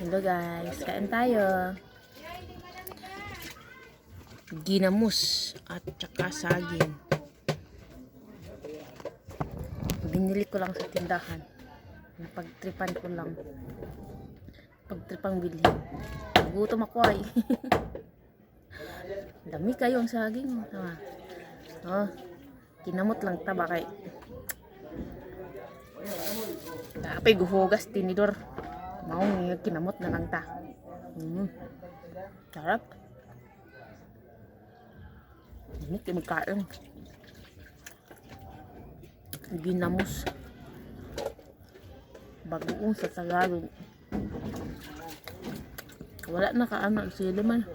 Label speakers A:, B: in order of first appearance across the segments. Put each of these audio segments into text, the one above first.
A: Hello guys, kain tayo. Ginamos at saka saging. Binili ko lang sa tindahan. Napagtripan ko lang. Pagtripang bili. Gutom ako ay. Dami kayo ang saging. Oh, kinamot lang taba kay. Tapay guhugas tinidor. Maong kinamot na lang ta. Sarap. Ini kayo magkain. Ginamos. Bagoong sa Tagalog. Wala na kaano sila man.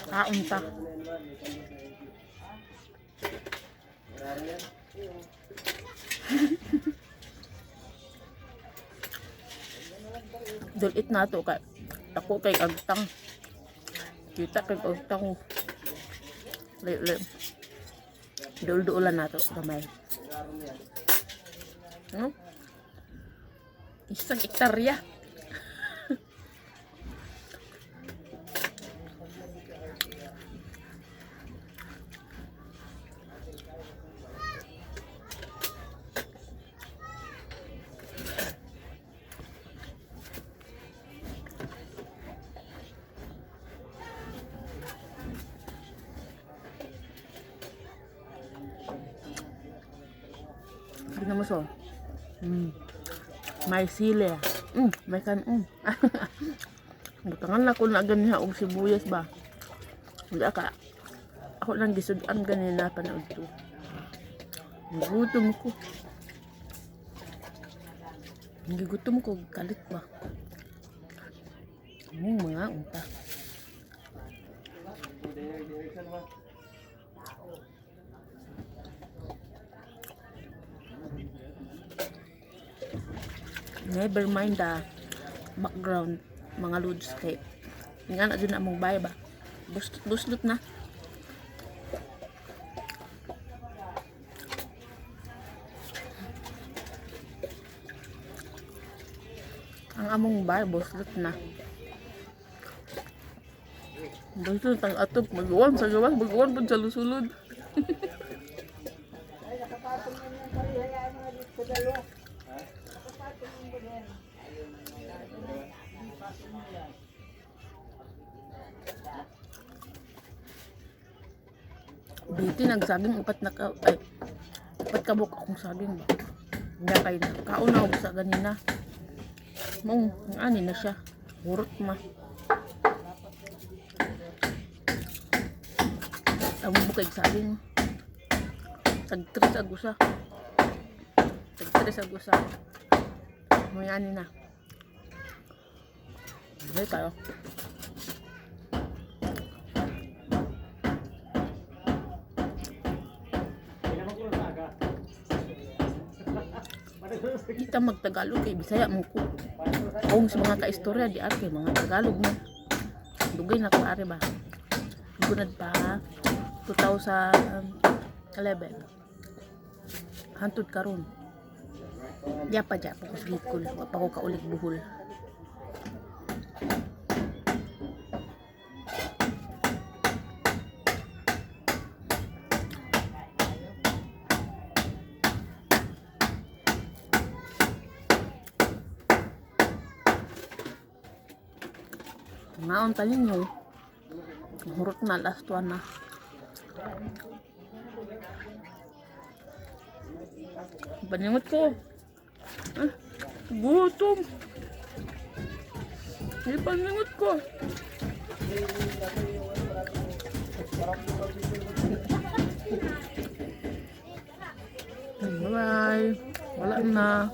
A: Kaon ta. Dulit na to kay ako kay agtang. Kita kay agtang. Lem. Dul-dulan na to gamay. Isang hektarya. Ginamos oh. May sili. May kanon. Butangan na ko na ganiha og sibuyas ba. Hindi ka. Ako lang gisudan ganina panood to. Gutom ko. Gutom ko kalit ba. Mga unta. Never mind the background mga loads kay nga na dyan na mong bahay ba buslot na ang among bahay buslot na buslot ang atop magawan sa gawas magawan po sa lusulod. Dito nagsaging upat kabuk akong saging ba. Hindi kayo na. Kauna ako sa ganina. Mong, ani na siya. Hurot ma. Tawag mo kay saging. Tagtris agusa. Tagtris agusa. May ani na. Hindi tayo. Kita magtagalog kay Bisaya mo ko. Kung sa mga kaistorya di ate mga Tagalog mo. Dugay na ko ari ba. Gunad pa 2011. Hantud karon. Diya pa ko sigikol, wa pa ko kaulig buhol. Naon tayo nyo. Hurot na, last one na. Baningot ko. Gutom. Baningot ko. Bye-bye. Wala na.